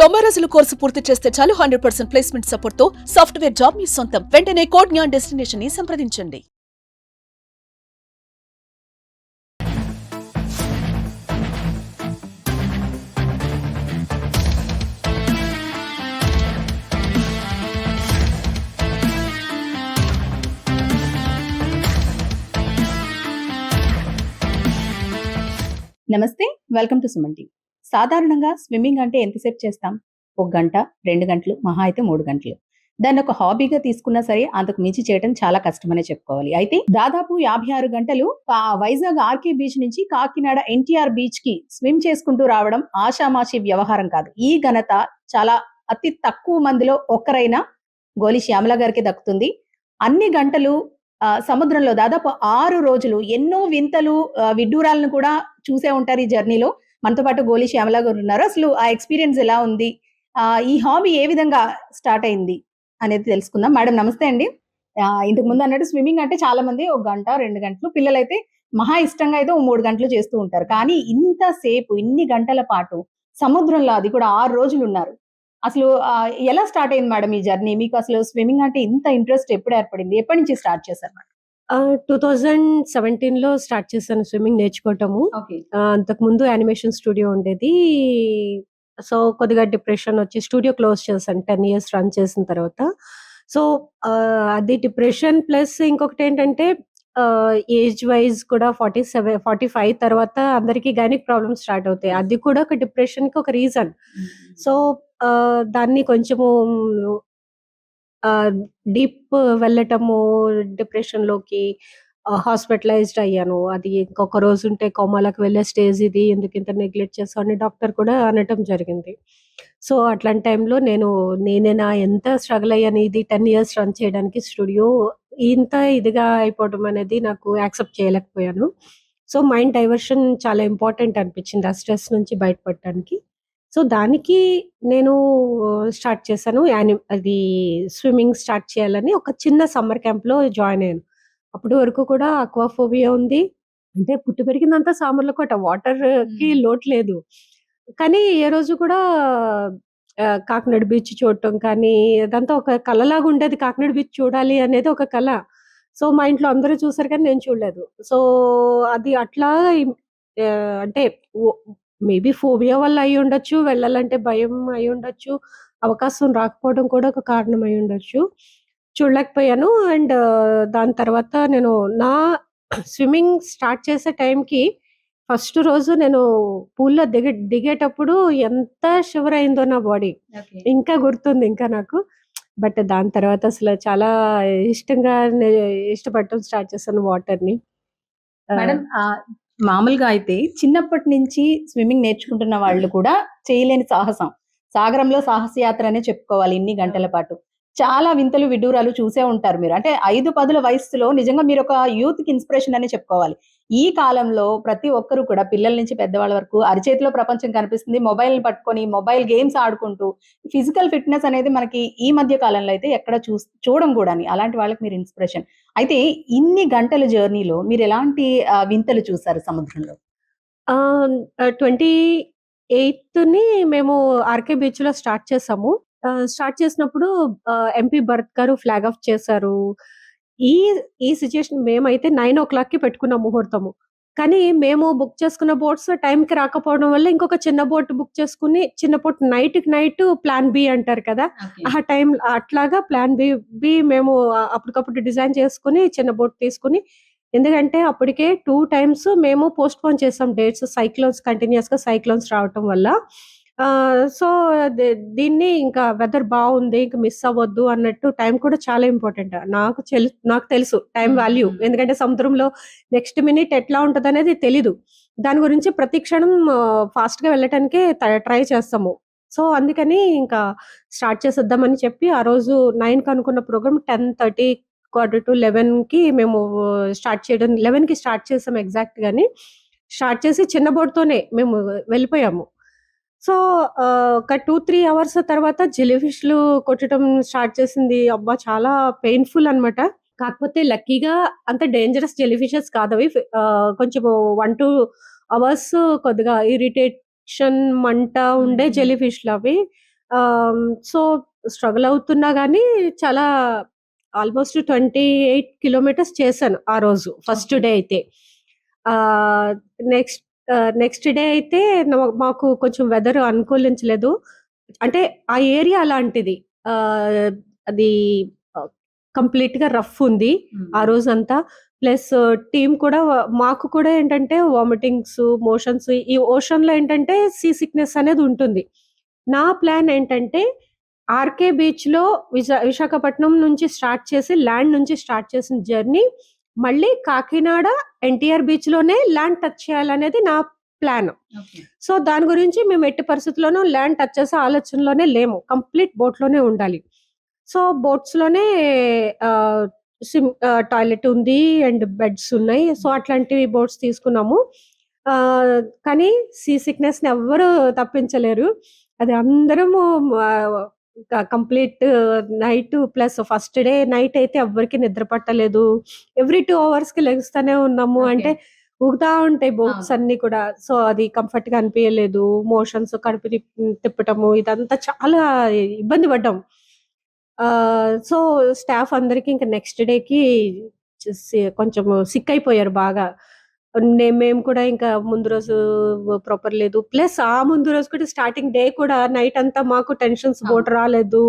90 రోజుల కోర్సు పూర్తి చేస్తే చాలు 100% ప్లేస్మెంట్ సపోర్ట్ తో సాఫ్ట్వేర్ జాబ్ మీ సొంతం. వెంటనే కోడ్ జ్ఞాన్ డెస్టినేషన్ ని సంప్రదించండి. నమస్తే, వెల్కమ్ టు సుమన్ టీవీ. సాధారణంగా స్విమ్మింగ్ అంటే ఎంతసేపు చేస్తాం? 1 గంట, 2 గంటలు, మహా అయితే 3 గంటలు. దాన్ని ఒక హాబీగా తీసుకున్నా సరే అంతకు మించి చేయడం చాలా కష్టమనే చెప్పుకోవాలి. అయితే దాదాపు 56 గంటలు వైజాగ్ ఆర్కే బీచ్ నుంచి కాకినాడ ఎన్టీఆర్ బీచ్ కి స్విమ్ చేసుకుంటూ రావడం ఆషామాషి వ్యవహారం కాదు. ఈ ఘనత చాలా అతి తక్కువ మందిలో ఒక్కరైన గోలి శ్యామల గారికి దక్కుతుంది. అన్ని గంటలు సముద్రంలో దాదాపు 6 రోజులు ఎన్నో వింతలు, విడ్డూరాలను కూడా చూసే ఉంటారు ఈ జర్నీలో. మనతో పాటు గోలి శ్యామల గారు ఉన్నారు. అసలు ఆ ఎక్స్‌పీరియన్స్ ఎలా ఉంది? ఈ హాబీ ఏ విధంగా స్టార్ట్ అయింది అనేది తెలుసుకుందాం. మేడం నమస్తే అండి. ఇంతకు ముందు అన్నట్టు స్విమ్మింగ్ అంటే చాలా మంది 1 గంట, 2 గంటలు, పిల్లలైతే మహా ఇష్టంగా అయితే ఓ 3 గంటలు చేస్తూ ఉంటారు. కానీ ఇంత సేపు ఇన్ని గంటల పాటు సముద్రంలో, అది కూడా 6 రోజులున్నారు. అసలు ఎలా స్టార్ట్ అయింది మేడం ఈ జర్నీ? మీకు అసలు స్విమ్మింగ్ అంటే ఇంత ఇంట్రెస్ట్ ఎప్పుడు ఏర్పడింది? ఎప్పటి నుంచి స్టార్ట్ చేశారు మేడం? 2017లో స్టార్ట్ చేశాను స్విమ్మింగ్ నేర్చుకోవటము. ఓకే. అంతకుముందు యానిమేషన్ స్టూడియో ఉండేది. సో, కొద్దిగా డిప్రెషన్ వచ్చి స్టూడియో క్లోజ్ చేశాను 10 ఇయర్స్ రన్ చేసిన తర్వాత. సో, అది డిప్రెషన్ ప్లస్ ఇంకొకటేంటంటే ఏజ్ వైస్ కూడా 47, 45 తర్వాత అందరికీ గైనిక్ ప్రాబ్లమ్స్ స్టార్ట్ అవుతాయి. అది కూడా ఒక డిప్రెషన్‌కి ఒక రీజన్. సో, దాన్ని కొంచెము డీప్ వెళ్ళటము డిప్రెషన్‌లోకి, హాస్పిటలైజ్డ్ అయ్యాను. అది ఇంకొక రోజుంటే కోమాలోకి వెళ్ళే స్టేజ్ ఇది. ఎందుకింత నెగ్లెక్ట్ చేసావు అని డాక్టర్ కూడా అనటం జరిగింది. సో, అట్లాంటి టైంలో నేనేనా ఎంత స్ట్రగుల్ అయ్యాను. ఇది 10 ఇయర్స్ రన్ చేయడానికి స్టూడియో. ఇంత ఇదిగా అయిపోవడం అనేది నాకు యాక్సెప్ట్ చేయలేకపోయాను. సో, మైండ్ డైవర్షన్ చాలా ఇంపార్టెంట్ అనిపించింది ఆ స్ట్రెస్ నుంచి బయటపడటానికి. సో, దానికి నేను స్టార్ట్ చేశాను. అది స్విమ్మింగ్ స్టార్ట్ చేయాలని ఒక చిన్న సమ్మర్ క్యాంప్‌లో జాయిన్ అయ్యాను. అప్పటి వరకు కూడా అక్వాఫోబియా ఉంది. అంటే పుట్టి పెరిగిందంతా సామర్లకోట. వాటర్‌కి లోటు లేదు. కానీ ఏ రోజు కూడా కాకినాడ బీచ్ చూడటం కానీ, అదంతా ఒక కలలాగా ఉండేది. కాకినాడ బీచ్ చూడాలి అనేది ఒక కల. సో, మా ఇంట్లో అందరూ చూసారు కానీ నేను చూడలేదు. సో, అది అట్లా అంటే ఒ మేబీ ఫోబియా వల్ల అయ్యుండొచ్చు. వెళ్ళాలంటే భయం అయ్యుండొచ్చు. అవకాశం రాకపోవడం కూడా ఒక కారణం అయ్యుండొచ్చు. చూడలేకపోయాను. అండ్ దాని తర్వాత నేను నా స్విమ్మింగ్ స్టార్ట్ చేసే టైంకి ఫస్ట్ రోజు నేను పూల్‌లో దిగేటప్పుడు ఎంత షివర్ అయిందో నా బాడీ. ఓకే. ఇంకా గుర్తుంది ఇంకా నాకు. బట్ దాని తర్వాత అసలు చాలా ఇష్టంగా ఇష్టపడటం స్టార్ట్ చేశాను వాటర్‌ని. మేడం మామూలుగా అయితే చిన్నప్పటి నుంచి స్విమ్మింగ్ నేర్చుకుంటున్న వాళ్ళు కూడా చేయలేని సాహసం. సాగరంలో సాహసయాత్ర అనే చెప్పుకోవాలి ఇన్ని గంటల పాటు. చాలా వింతలు, విడ్డూరాలు చూసే ఉంటారు మీరు. అంటే 5, 10 వయస్సులో నిజంగా మీరొక యూత్‌కి ఇన్‌స్పిరేషన్ అనే చెప్పుకోవాలి. ఈ కాలంలో ప్రతి ఒక్కరు కూడా పిల్లల నుంచి పెద్దవాళ్ళ వరకు అరిచేతిలో ప్రపంచం కనిపిస్తుంది. మొబైల్‌ని పట్టుకొని మొబైల్ గేమ్స్ ఆడుకుంటూ ఫిజికల్ ఫిట్‌నెస్ అనేది మనకి ఈ మధ్య కాలంలో అయితే ఎక్కడ చూడం గూడాని. అలాంటి వాళ్ళకి మీరు ఇన్‌స్పిరేషన్. అయితే ఇన్ని గంటల జర్నీలో మీరెలాంటి వింతలు చూసారు సముద్రంలో? 28ని మేము ఆర్‌కే బీచ్‌లో స్టార్ట్ చేసాము. స్టార్ట్ చేసినప్పుడు ఎంపీ భరత్ గారు ఫ్లాగ్ ఆఫ్ చేశారు. ఈ ఈ సిట్యుయేషన్ మేమైతే 9:00కి పెట్టుకున్నాం ముహూర్తము. కానీ మేము బుక్ చేసుకున్న బోట్స్ టైంకి రాకపోవడం వల్ల ఇంకొక చిన్న బోట్ బుక్ చేసుకొని, చిన్న బోట్ నైట్‌కి నైట్ ప్లాన్ బి అంటారు కదా! ఓకే. ఆ టైం అట్లాగా ప్లాన్ బి మేము అప్పటికప్పుడు డిజైన్ చేసుకొని చిన్న బోట్ తీసుకొని, ఎందుకంటే అప్పటికే 2 టైమ్స్ మేము పోస్ట్‌పోన్ చేసాం డేట్స్. కంటిన్యూయస్‌గా సైక్లోన్స్ రావటం వల్ల. సో, దీన్ని ఇంకా వెదర్ బావుంది. ఇంక మిస్ అవ్వద్దు అన్నట్టు టైం కూడా చాలా ఇంపార్టెంట్. నాకు తెలుసు టైం వాల్యూ. ఎందుకంటే సముద్రంలో నెక్స్ట్ మినిట్ ఎట్లా ఉంటదనేది తెలీదు. దాని గురించి ప్రతి క్షణం ఫాస్ట్‌గా వెళ్ళటానికే ట్రై చేస్తాము. సో, అందుకని ఇంకా స్టార్ట్ చేసేద్దామని చెప్పి ఆ రోజు 9కి అనుకున్న ప్రోగ్రామ్ 10:30, 11కి మేము స్టార్ట్ చేయడం 11కి స్టార్ట్ చేసాం ఎగ్జాక్ట్‌గాని. స్టార్ట్ చేసి చిన్న బోట్‌తోనే మేము వెళ్ళిపోయాము. సో, ఒక 2, 3 అవర్స్ తర్వాత జెల్లీ ఫిష్‌లు కొట్టడం స్టార్ట్ చేసింది. అబ్బా! చాలా పెయిన్‌ఫుల్ అనమాట. కాకపోతే లక్కీగా అంత డేంజరస్ జెల్లీ ఫిషెస్ కాదవి. కొంచెము 1, 2 అవర్స్ కొద్దిగా ఇరిటేషన్, మంట ఉండే జెల్లీ ఫిష్‌లవి. సో, స్ట్రగుల్ అవుతున్నా గానీ చాలా ఆల్‌మోస్ట్ 28 కిలోమీటర్స్ చేశాను ఆ రోజు ఫస్ట్ ఓకే. డే అయితే. ఆహ్, నెక్స్ట్ నెక్స్ట్ డే అయితే మాకు కొంచెం వెదర్ అనుకూలించలేదు. అంటే ఆ ఏరియా అలాంటిది. ఆహ్, అది ఆహ్, కంప్లీట్‌గా రఫ్ ఉంది ఆ హ్మ్. రోజంతా. ప్లస్ టీమ్ కూడా మాకు కూడా ఏంటంటే వామిటింగ్స్, మోషన్స్ ఈ ఓషన్‌లో ఏంటంటే సీ సిక్‌నెస్ అనేది ఉంటుంది. నా ప్లాన్ ఏంటంటే ఆర్‌కే బీచ్‌లో విశాఖపట్నం నుంచి స్టార్ట్ చేసి ల్యాండ్ నుంచి స్టార్ట్ చేసిన జర్నీ మళ్ళీ కాకినాడ ఎన్టీఆర్ బీచ్‌లోనే ల్యాండ్ టచ్ చేయాలనేది నా ప్లాన్. ఓకే. సో, దాని గురించి మేము ఎట్టి పరిస్థితిలోనూ ల్యాండ్ టచ్ చేసే ఆలోచనలోనే లేము. కంప్లీట్ బోట్‌లోనే ఉండాలి. సో, బోట్స్‌లోనే ఆహ్, టాయిలెట్ ఉంది అండ్ బెడ్స్ ఉన్నాయి. సో, అట్లాంటివి బోట్స్ తీసుకున్నాము. కానీ సీ సిక్‌నెస్‌ని ఎవ్వరు తప్పించలేరు. అది అందరము ఆహ్, complete night plus first day night అయితే ఎవ్వరికీ నిద్ర పట్టలేదు. ఎవ్రీ 2 అవర్స్‌కి లెగుస్తూనే ఉన్నాము. ఓకే. అంటే ఊగుతా ఉంటాయి బోట్స్ అవును. అన్నీ కూడా. సో, అది కంఫర్ట్‌గా అనిపియలేదు. మోషన్స్ కడుపు తిప్పటము ఇదంతా చాలా ఇబ్బంది పడ్డాం. సో, స్టాఫ్ అందరికి ఇంక నెక్స్ట్ డేకి కొంచెం సిక్ అయిపోయారు బాగా. మేము కూడా ఇంకా ముందు రోజు ప్రాపర్ లేదు. ప్లస్ ఆ ముందు రోజు కూడా స్టార్టింగ్ డే కూడా నైట్ అంతా మాకు టెన్షన్స్ బోట్ అవును. రాలేదు.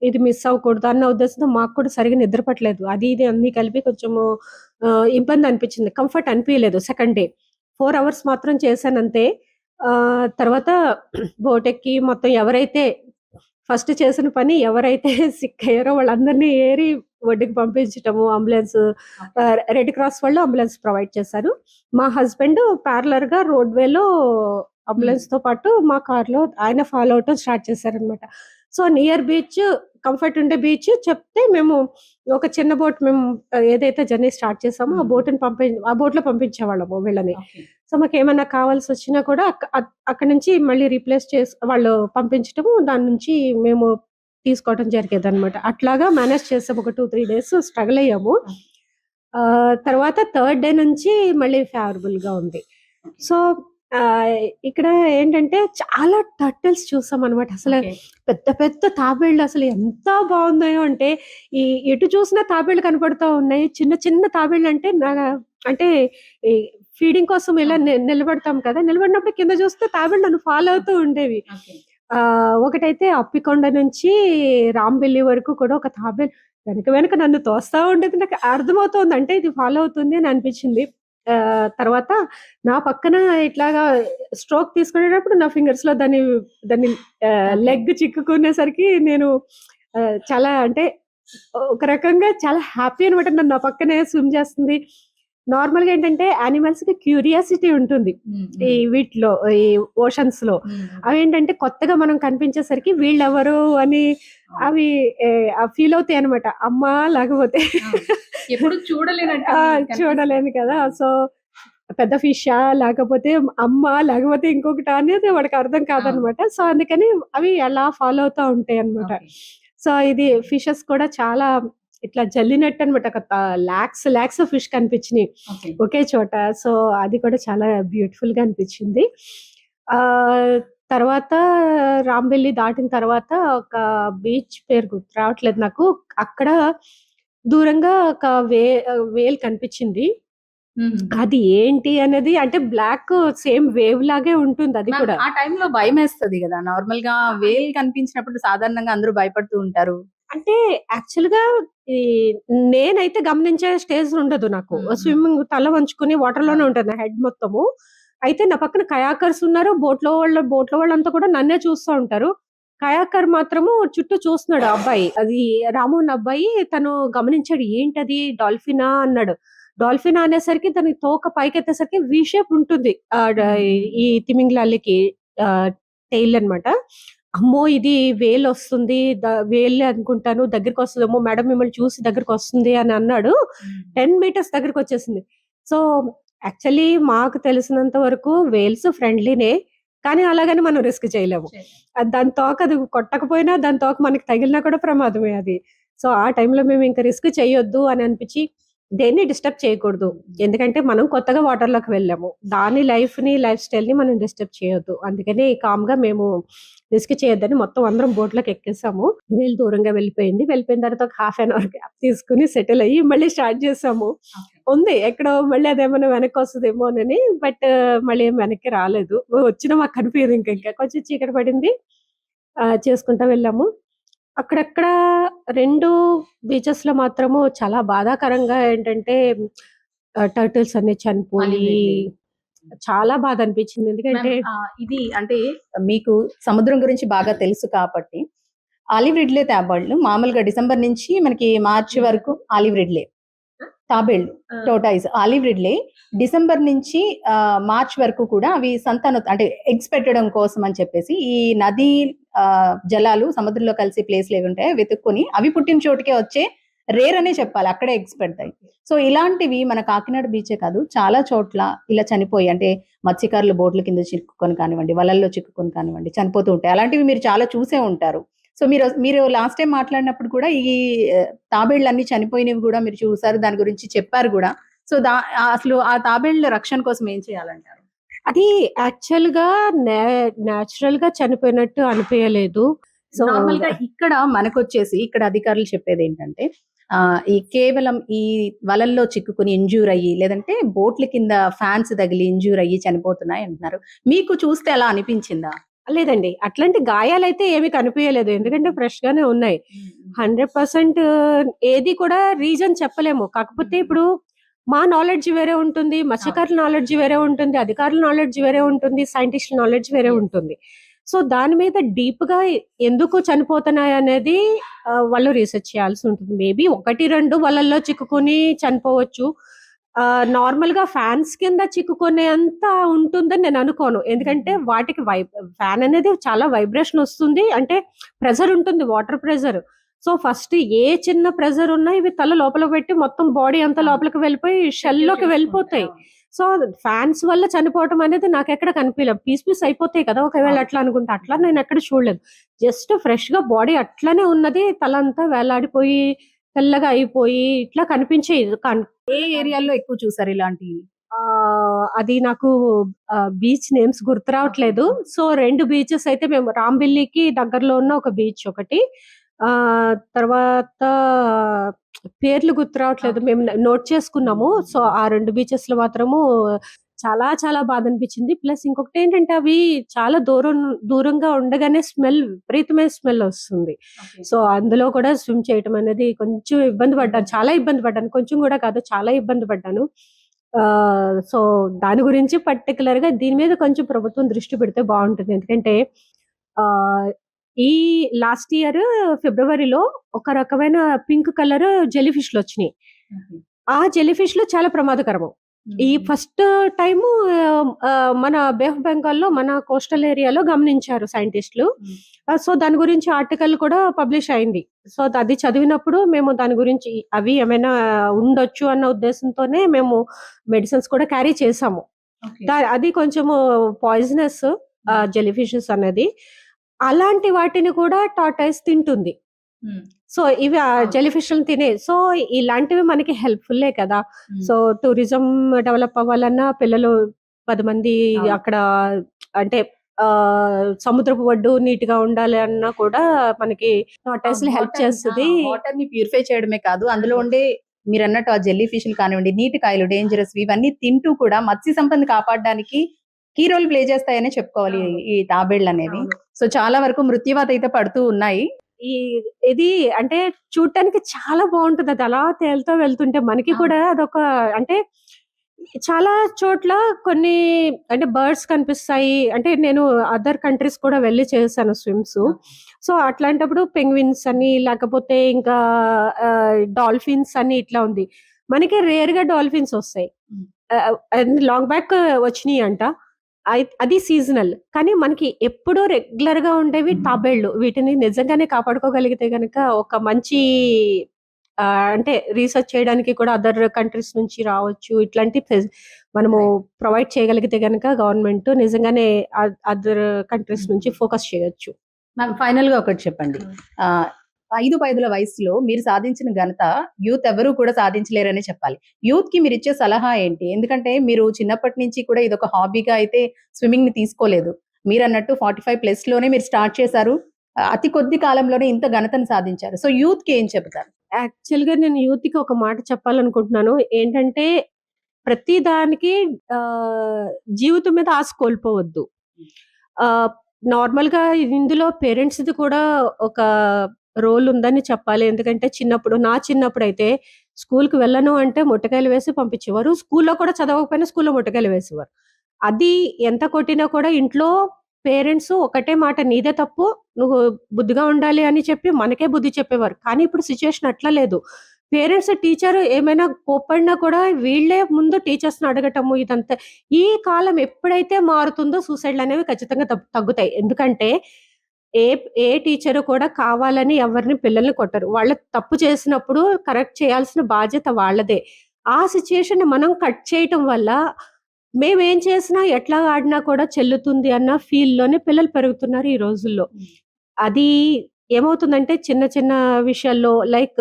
ఇది మిస్ అవ్వకూడదు అన్న ఉద్దేశంతో మాకు కూడా సరిగ్గా నిద్ర పట్టలేదు. అది ఇది అన్నీ కలిపి కొంచెము ఇబ్బంది అనిపించింది. కంఫర్ట్ అనిపియలేదు సెకండ్ డే. 4 అవర్స్ మాత్రం చేశానంతే. తర్వాత బోటెక్కి మొత్తం ఎవరైతే ఫస్ట్ చేసిన పని ఎవరైతే సిక్ అయ్యారో వాళ్ళందరినీ ఏరి ఒడ్డుకి పంపించటము. Ambulance okay. రెడ్ క్రాస్ వాళ్ళు అంబులెన్స్ ప్రొవైడ్ చేశారు. మా హస్బెండ్ ప్యారలర్‌గా రోడ్‌వేలో హ్మ్. అంబులెన్స్‌తో పాటు మా కార్‌లో ఆయన ఫాలో అవ్వటం స్టార్ట్ చేశారనమాట. సో, నియర్ బీచ్ కంఫర్ట్ ఉండే బీచ్ చెప్తే మేము ఒక చిన్న బోట్ మేము ఏదైతే జర్నీ స్టార్ట్ చేసామో హ్మ్. ఆ బోట్‌లో పంపించేవాళ్ళము వీళ్ళని. ఓకే. సో, మాకేమన్నా కావాల్సొచ్చినా కూడా అక్కడి నుంచి మళ్ళీ రీప్లేస్ వాళ్ళు పంపించటము, దాని నుంచి మేము తీసుకోవటం జరిగేదనమాట. అట్లాగా మేనేజ్ చేసాం. ఒక 2, 3 డేస్ స్ట్రగుల్ అయ్యాము. ఓకే. తర్వాత థర్డ్ డే నుంచి మళ్ళీ ఫేవరబుల్‌గా ఉంది. ఓకే. సో, ఆహ్, ఇక్కడ ఏంటంటే చాలా టర్టిల్స్ చూసామనమాట. అసలు ఓకే. పెద్ద పెద్ద తాబేళ్ళు అసలు ఎంత బాగున్నాయో అంటే, ఈ ఎటు చూసినా తాబేళ్ళు కనపడుతా ఉన్నాయి. చిన్న చిన్న తాబేళ్ళంటే అంటే ఈ ఫీడింగ్ కోసం ఇలా అవును. నిలబడతాం కదా! నిలబడినప్పుడు కింద చూస్తే తాబేళ్ళు నన్ను ఫాలో అవుతూ ఉండేవి. ఓకే. ఒకటైతే అప్పికొండ నుంచి రాంబెల్లి వరకు కూడా ఒక తాబేలు వెనక వెనక నన్ను తోస్తా ఉండేది. నాకు అర్థమవుతోంది. అంటే ఇది ఫాలో అవుతుంది అని అనిపించింది. తర్వాత నా పక్కన ఇట్లాగా స్ట్రోక్ తీసుకునేటప్పుడు నా ఫింగర్స్‌లో దాని ఓకే. లెగ్ చిక్కుకునేసరికి నేను చాలా అంటే ఒక రకంగా చాలా హ్యాపీ అనమాట. నన్ను నా పక్కనే స్విమ్ చేస్తుంది. నార్మల్‌గా ఏంటంటే యానిమల్స్‌కి క్యూరియాసిటీ ఉంటుంది. హ్మ్. ఈ హ్మ్. వీటిలో ఈ ఓషన్స్‌లో. హ్మ్. అవేంటంటే కొత్తగా మనం కనిపించేసరికి వీళ్ళెవరు అని అవును. అవి ఫీల్ అవుతాయన్నమాట. అమ్మా! లేకపోతే ఆ! ఎప్పుడు ఆ! చూడలేనట్టువి కనిపిస్తాయి. చూడలేను కదా! అవును. సో, పెద్ద ఫిషా? లేకపోతే అమ్మా? లేకపోతే ఇంకొకటా? అనేది వాడికి అర్థం అవును. కాదనమాట. సో, అందుకని అవి అలా ఫాలో అవుతా ఉంటాయన్నమాట. ఓకే. సో, ఇది ఫిషెస్ కూడా చాలా ఇట్లా జల్లినట్టనమాట. ఒక లాక్స్ ఫిష్ కనిపించినియి ఓకే. ఒకే చోట. సో, అది కూడా చాలా బ్యూటిఫుల్‌గా అనిపించింది. ఆహ్, తర్వాత రాంబెల్లి దాటిన తర్వాత ఒక బీచ్ పేరు గుర్తు రావట్లేదు నాకు. అక్కడ దూరంగా ఒక వేల్ కనిపించింది. హుహు. అది ఏంటి అనేది అంటే బ్లాక్ సేమ్ వేవ్ లాగే ఉంటుంది అది మ్యామ్ కూడా. ఆ టైంలో భయమేస్తది గదా! నార్మల్‌గా వేల్ కనిపించినప్పుడు సాధారణంగా అందరూ భయపడుతూ ఉంటారు. అంటే యాక్చువల్‌గా ఈ నేనైతే గమనించే స్టేజ్ ఉండదు నాకు. హ్మ్. హ్మ్. స్విమ్మింగ్ తల వంచుకొని వాటర్‌లోనే అవును. ఉంటది నా హెడ్ మొత్తము. అయితే నా పక్కన కయాకర్స్ ఉన్నారు. బోట్‌లో వాళ్ళంతా కూడా నన్నే చూస్తా ఉంటారు. కయాకర్ మాత్రము చుట్టూ చూస్తున్నాడు ఆ అబ్బాయి. అది రాము అన్న అబ్బాయి తను గమనించాడు. ఏంటది డాల్ఫినా అన్నాడు. డాల్ఫినా అనేసరికి దాని తోక పైకెత్తేసరికి వి షేప్ ఉంటుంది. హ్మ్. హ్మ్. ఈ తిమింగలాలకి ఆహ్, టెయిల్ అన్నమాట. అమ్మో! ఇది వేలొస్తుంది. వేలే అనుకుంటాను. దగ్గరికొస్తదేమో మేడం మిమ్మల్ని చూసి దగ్గరికొస్తుంది అని అన్నాడు. హ్మ్. 10 మీటర్స్ దగ్గరికొచ్చేసింది. సో, యాక్చువల్లీ మాకు తెలిసినంత వరకు వేల్స్ ఫ్రెండ్లీనే. కానీ అలాగని మనం రిస్క్ చేయలేము. దాని తోక అది కొట్టకపోయినా దాని తోక మనకి తగిలినా కూడా ప్రమాదమే అది. సో, ఆ టైంలో మేము ఇంక రిస్క్ చేయొద్దు అని అనిపిచ్చి దేన్ని డిస్టర్బ్ చేయకూడదు. ఎందుకంటే మనం కొత్తగా వాటర్‌లోకి వెళ్ళాము. దాని లైఫ్ స్టైల్‌ని మనం డిస్టర్బ్ చేయొద్దు. అందుకని కామ్‌గా మేము రిస్క్ చేయొద్దని మొత్తం అందరం బోట్‌లోకి ఎక్కేసాము. వీళ్ళు దూరంగా వెళ్ళిపోయింది. వెళ్ళిపోయిన తర్వాత ఒక హాఫ్ అన్ అవర్ గ్యాప్ తీసుకొని సెటిల్ అయ్యి మళ్ళీ స్టార్ట్ చేసాము. ఉంది ఎక్కడో మళ్ళీ అదేమన్నా వెనక్కొస్తదేమోనని. బట్ మళ్ళీ ఏం వెనక్కి రాలేదు. వచ్చినా మాకు కనిపియదు ఇంకా. కొంచెం చీకటి పడింది. చేసుకుంటా వెళ్ళాము. అక్కడక్కడ 2 బీచెస్‌లో మాత్రము చాలా బాధాకరంగా ఏంటంటే టర్టిల్స్ అన్నీ చనిపోయి చాలా బాధ అనిపించింది. ఎందుకంటే ఇది అంటే మీకు సముద్రం గురించి బాగా తెలుసు కాబట్టి ఆలివ్ రిడ్లే తాబేళ్లు మామూలుగా డిసెంబర్ నుంచి మనకి మార్చి వరకు ఆలివ్ రిడ్లే తాబేళ్లు టోటాయిస్ ఆలివ్ రిడ్లే డిసెంబర్ నుంచి మార్చ్ వరకు కూడా అవి అంటే ఎగ్స్ పెట్టడం కోసం అని చెప్పేసి ఈ నదీ జలాలు సముద్రంలో కలిసి ప్లేస్లు ఏవి ఉంటాయో వెతుక్కొని అవి పుట్టిన చోటుకే వచ్చే రేర్ అనే చెప్పాలి, అక్కడే ఎగ్స్ పెడతాయి. సో ఇలాంటివి మన కాకినాడ బీచే కాదు చాలా చోట్ల ఇలా చనిపోయి అంటే మత్స్యకారులు బోట్ల కింద చిక్కుకొని కానివ్వండి, వలల్లో చిక్కుకొని కానివ్వండి చనిపోతూ ఉంటాయి. అలాంటివి మీరు చాలా చూసే ఉంటారు. సో మీరు లాస్ట్ టైం మాట్లాడినప్పుడు కూడా ఈ తాబేళ్లు అన్ని చనిపోయినవి కూడా మీరు చూసారు, దాని గురించి చెప్పారు కూడా. సో అసలు ఆ తాబేళ్ల రక్షణ కోసం ఏం చేయాలంటారు? అది యాక్చువల్‌గా న్యాచురల్‌గా చనిపోయినట్టు అనిపియలేదు. సో నార్మల్‌గా ఇక్కడ మనకొచ్చేసి ఇక్కడ అధికారులు చెప్పేది ఏంటంటే ఈ కేవలం ఈ వలల్లో చిక్కుకుని ఇంజ్యూర్ అయ్యి లేదంటే బోట్ల కింద ఫ్యాన్స్ తగిలి ఇంజ్యూర్ అయ్యి చనిపోతున్నాయి అంటున్నారు. మీకు చూస్తే అలా అనిపించిందా? లేదండి. అట్లాంటి గాయాలైతే ఏమి కనిపియలేదు. ఎందుకంటే ఫ్రెష్ గానే ఉన్నాయి. 100% ఏది కూడా రీజన్ చెప్పలేము. కాకపోతే ఇప్పుడు మా నాలెడ్జ్ వేరే ఉంటుంది. మత్స్యకారుల నాలెడ్జ్ వేరే ఉంటుంది. అధికారుల నాలెడ్జ్ వేరే ఉంటుంది. సైంటిస్టుల నాలెడ్జ్ వేరే ఉంటుంది. సో దాని మీద డీప్‌గా ఎందుకు చనిపోతున్నాయి అనేది వాళ్ళు రీసెర్చ్ చేయాల్సి ఉంటుంది. మేబీ 1, 2 వలల్లో చిక్కుకొని చనిపోవచ్చు. నార్మల్‌గా ఫ్యాన్స్ కింద చిక్కుకునేంత ఉంటుందని నేను అనుకోను. ఎందుకంటే వాటికి ఫ్యాన్ అనేది చాలా వైబ్రేషన్ వస్తుంది. అంటే ప్రెషర్ ఉంటుంది, వాటర్ ప్రెషర్. సో ఫస్ట్ ఏ చిన్న ప్రెషర్ ఉన్నా ఇవి తల లోపల పెట్టి మొత్తం బాడీ అంతా లోపలికి వెళ్ళిపోయి షెల్‌లోకి వెళ్ళిపోతాయి. సో ఫ్యాన్స్ వల్ల చనిపోవటం అనేది నాకెక్కడ కనిపియలేదు. పీస్ అయిపోతాయి కదా ఒకవేళ అట్లా అనుకుంటే. అట్లా నేను ఎక్కడ చూడలేదు. జస్ట్ ఫ్రెష్‌గా బాడీ అట్లనే ఉన్నది. తలంతా వేలాడిపోయి తెల్లగా అయిపోయి ఇట్లా కనిపించేది. ఏ ఏరియాలో ఎక్కువ చూసారు ఇలాంటివి? అది నాకు బీచ్ నేమ్స్ గుర్తు రావట్లేదు. సో 2 బీచెస్ అయితే మేము రాంబిల్లికి దగ్గరలో ఉన్న ఒక బీచ్ ఒకటి. తర్వాత పేర్లు గుర్తు రావట్లేదు. మేము నోట్ చేసుకున్నాము. సో ఆ 2 బీచెస్‌లో మాత్రము చాలా చాలా బాధ అనిపించింది. ప్లస్ ఇంకొకటి ఏంటంటే అవి చాలా దూరంగా ఉండగానే విపరీతమైన స్మెల్ వస్తుంది. సో అందులో కూడా స్విమ్ చేయటం అనేది కొంచెం ఇబ్బంది పడ్డాను. చాలా ఇబ్బంది పడ్డాను. కొంచెం కూడా కాదు, చాలా ఇబ్బంది పడ్డాను. సో దాని గురించి పర్టిక్యులర్‌గా దీని మీద కొంచెం ప్రభుత్వం దృష్టి పెడితే బాగుంటుంది. ఎందుకంటే ఈ లాస్ట్ ఇయర్ ఫిబ్రవరిలో ఒక రకమైన పింక్ కలర్ జెల్లీ ఫిష్‌లు వచ్చినాయి. ఆ జెల్లీ ఫిష్‌లు చాలా ప్రమాదకరము. ఈ ఫస్ట్ టైము మన బే ఆఫ్ బెంగాల్‌లో మన కోస్టల్ ఏరియాలో గమనించారు సైంటిస్టులు. సో దాని గురించి ఆర్టికల్ కూడా పబ్లిష్ అయింది. సో అది చదివినప్పుడు మేము దాని గురించి అవి ఏమైనా ఉండొచ్చు అన్న ఉద్దేశంతోనే మేము మెడిసిన్స్ కూడా క్యారీ చేసాము. అది కొంచెము పాయిజనస్ జెల్లీ ఫిషెస్ అనేది. అలాంటి వాటిని కూడా టార్టాయిస్ తింటుంది. సో ఇవి జెల్లీ ఫిష్‌లను తినే. సో ఇలాంటివి మనకి హెల్ప్‌ఫుల్లే కదా. సో టూరిజం డెవలప్ అవ్వాలన్నా పిల్లలు 10 మంది అక్కడ అంటే సముద్రపు ఒడ్డు నీట్‌గా ఉండాలి అన్నా కూడా మనకి టార్టాయిస్‌లు హెల్ప్ చేస్తది. వాటర్‌ని ప్యూరిఫై చేయడమే కాదు, అందులో ఉండే మీరన్నట్టు ఆ జెల్లీ ఫిష్‌లు కానివ్వండి, నీటికాయలు డేంజరస్ ఇవన్నీ తింటూ కూడా మత్స్య సంపదను కాపాడడానికి కీ రోల్ ప్లే చేస్తాయనే చెప్పుకోవాలి ఈ తాబేళ్లు అనేవి. సో చాలా వరకు మృత్యువాత అయితే పడుతూ ఉన్నాయి. ఇది అంటే చూడటానికి చాలా బాగుంటది. అది అలా తేలుతూ వెళ్తుంటే మనకి కూడా అదొక అంటే చాలా చోట్ల కొన్ని అంటే బర్డ్స్ కనిపిస్తాయి. అంటే నేను అదర్ కంట్రీస్ కూడా వెళ్ళి చేశాను స్విమ్స్. సో అట్లాంటప్పుడు పెంగ్విన్స్ అని లేకపోతే ఇంకా డాల్ఫిన్స్ అని ఇట్లా ఉంది. మనకి రేర్ గా డాల్ఫిన్స్ వస్తాయి. లాంగ్ బ్యాక్ వచ్చినాయి అంట. అది సీజనల్. కానీ మనకి ఎప్పుడూ రెగ్యులర్ గా ఉండేవి తాబేళ్లు. వీటిని నిజంగానే కాపాడుకోగలిగితే గనక ఒక మంచి అంటే రీసెర్చ్ చేయడానికి కూడా అదర్ కంట్రీస్ నుంచి రావచ్చు. ఇట్లాంటి మనము ప్రొవైడ్ చేయగలిగితే గనక గవర్నమెంట్ నిజంగానే అదర్ కంట్రీస్ నుంచి ఫోకస్ చేయొచ్చు. మ్యామ్ ఫైనల్ గా ఒకటి చెప్పండి. 5 వయసులో మీరు సాధించిన ఘనత యూత్ ఎవరు కూడా సాధించలేరనే చెప్పాలి. యూత్ కి మీరు ఇచ్చే సలహా ఏంటి? ఎందుకంటే మీరు చిన్నప్పటి నుంచి కూడా ఇదొక హాబీగా అయితే స్విమ్మింగ్ ని తీసుకోలేదు. మీరన్నట్టు 45+ లోనే మీరు స్టార్ట్ చేశారు. అతి కొద్ది కాలంలోనే ఇంత ఘనతను సాధించారు. సో యూత్ కి ఏం చెప్తారు? యాక్చువల్‌గా నేను యూత్‌కి ఒక మాట చెప్పాలనుకుంటున్నాను. ఏంటంటే ప్రతి దానికి జీవితం మీద ఆశ కోల్పోవద్దు. ఆహ్, నార్మల్‌గా ఇందులో పేరెంట్స్‌ది కూడా ఒక రోల్ ఉందని చెప్పాలి. ఎందుకంటే నా చిన్నప్పుడైతే స్కూల్‌కి వెళ్ళను అంటే మొట్టికాయలు వేసి పంపించేవారు. స్కూల్‌లో కూడా చదవకపోయినా స్కూల్‌లో మొట్టికాయలు వేసేవారు. అది ఎంత కొట్టినా కూడా ఇంట్లో పేరెంట్స్ ఒకటే మాట, నీదే తప్పు, నువ్వు బుద్ధిగా ఉండాలి అని చెప్పి మనకే బుద్ధి చెప్పేవారు. కానీ ఇప్పుడు సిట్యుయేషన్ అట్లా లేదు. పేరెంట్స్, టీచర్ ఏమైనా కోప్పడినా కూడా వీళ్ళే ముందు టీచర్స్‌ని అడగటము ఇదంతా. ఈ కాలం ఎప్పుడైతే మారుతుందో సూసైడ్‌లనేవి ఖచ్చితంగా తగ్గుతాయి. ఎందుకంటే ఏ ఏ టీచరు కూడా కావాలని ఎవరిని పిల్లల్ని కొట్టరు. వాళ్ళు తప్పు చేసినప్పుడు కరెక్ట్ చేయాల్సిన బాధ్యత వాళ్ళదే. ఆ సిట్యుయేషన్‌ని మనం కట్ చేయటం వల్ల మేమేం చేసినా, ఎట్లా ఆడినా కూడా చెల్లుతుంది అన్న ఫీల్‌లోనే పిల్లలు పెరుగుతున్నారు ఈ రోజుల్లో. అది ఏమవుతుందంటే చిన్న చిన్న విషయాల్లో లైక్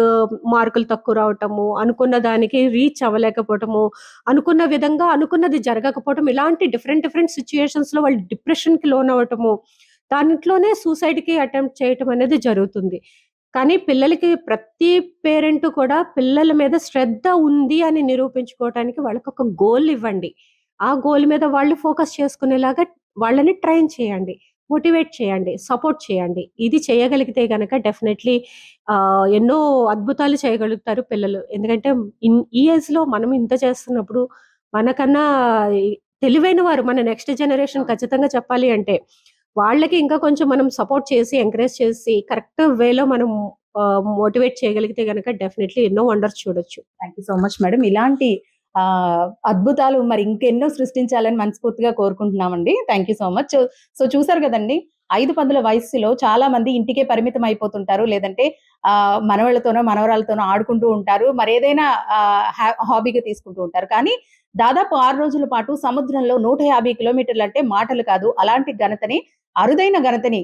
మార్కులు తక్కువ రావటము, అనుకున్న దానికి రీచ్ అవ్వలేకపోవటము, అనుకున్న విధంగా అనుకున్నది జరగకపోవటం, ఇలాంటి డిఫరెంట్ డిఫరెంట్ సిట్యుయేషన్స్‌లో వాళ్ళు డిప్రెషన్‌కి లోనవ్వటము, దాంట్లోనే సూసైడ్‌కి అటెంప్ట్ చేయటం అనేది జరుగుతుంది. కానీ పిల్లలకి ప్రతి పేరెంట్ కూడా పిల్లల మీద శ్రద్ధ ఉంది అని నిరూపించుకోవటానికి వాళ్ళకొక గోల్ ఇవ్వండి. ఆ గోల్ మీద వాళ్ళు ఫోకస్ చేసుకునేలాగా వాళ్ళని ట్రైన్ చేయండి. మోటివేట్ చేయండి. సపోర్ట్ చేయండి. ఇది చేయగలిగితే గనక డెఫినైట్‌లీ ఎన్నో అద్భుతాలు చేయగలుగుతారు పిల్లలు. ఎందుకంటే ఈ ఏజ్‌లో మనం ఇంత చేస్తున్నప్పుడు మనకన్నా ఈ తెలివైన వారు మన నెక్స్ట్ జనరేషన్ ఖచ్చితంగా చెప్పాలి అంటే, వాళ్ళకి ఇంకా కొంచెం మనం సపోర్ట్ చేసి, ఎంకరేజ్ చేసి కరెక్ట్ వేలో మనం మోటివేట్ చేయగలిగితే గనక డెఫినైట్‌లీ ఎన్నో వండర్స్ చూడొచ్చు. Thank you so much madam. ఇలాంటి అద్భుతాలు మరి ఇంకెన్నో సృష్టించాలని మనస్ఫూర్తిగా కోరుకుంటున్నామండి. Thank you so much. So చూసారు కదండి, 5 వయస్సులో చాలా మంది ఇంటికే పరిమితం అయిపోతుంటారు. లేదంటే మనవళ్ళతోనో మనవరాలతోనో ఆడుకుంటూ ఉంటారు. మరేదైనా హాబీగా తీసుకుంటూ ఉంటారు. కానీ దాదాపు 6 రోజుల పాటు సముద్రంలో 150 కిలోమీటర్లు అంటే మాటలు కాదు. అలాంటి ఘనతని, అరుదైన ఘనతని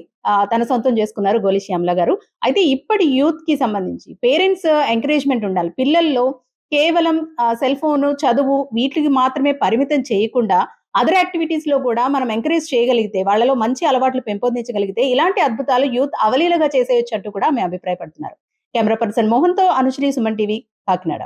తన సొంతం చేసుకున్నారు గోలి శ్యామల గారు. అయితే ఇప్పటి యూత్ కి సంబంధించి పేరెంట్స్ ఎంకరేజ్‌మెంట్ ఉండాలి. పిల్లల్లో కేవలం సెల్ ఫోను, చదువు వీటికి మాత్రమే పరిమితం చేయకుండా అదర్ యాక్టివిటీస్‌లో కూడా మనం ఎంకరేజ్ చేయగలిగితే, వాళ్ళలో మంచి అలవాట్లు పెంపొందించగలిగితే ఇలాంటి అద్భుతాలు యూత్ అవలీలగా చేసేయొచ్చంటూ కూడా ఆమె అభిప్రాయపడుతున్నారు. కెమెరా పర్సన్ మోహన్‌తో అనుశ్రీ, సుమన్ టీవీ, కాకినాడ.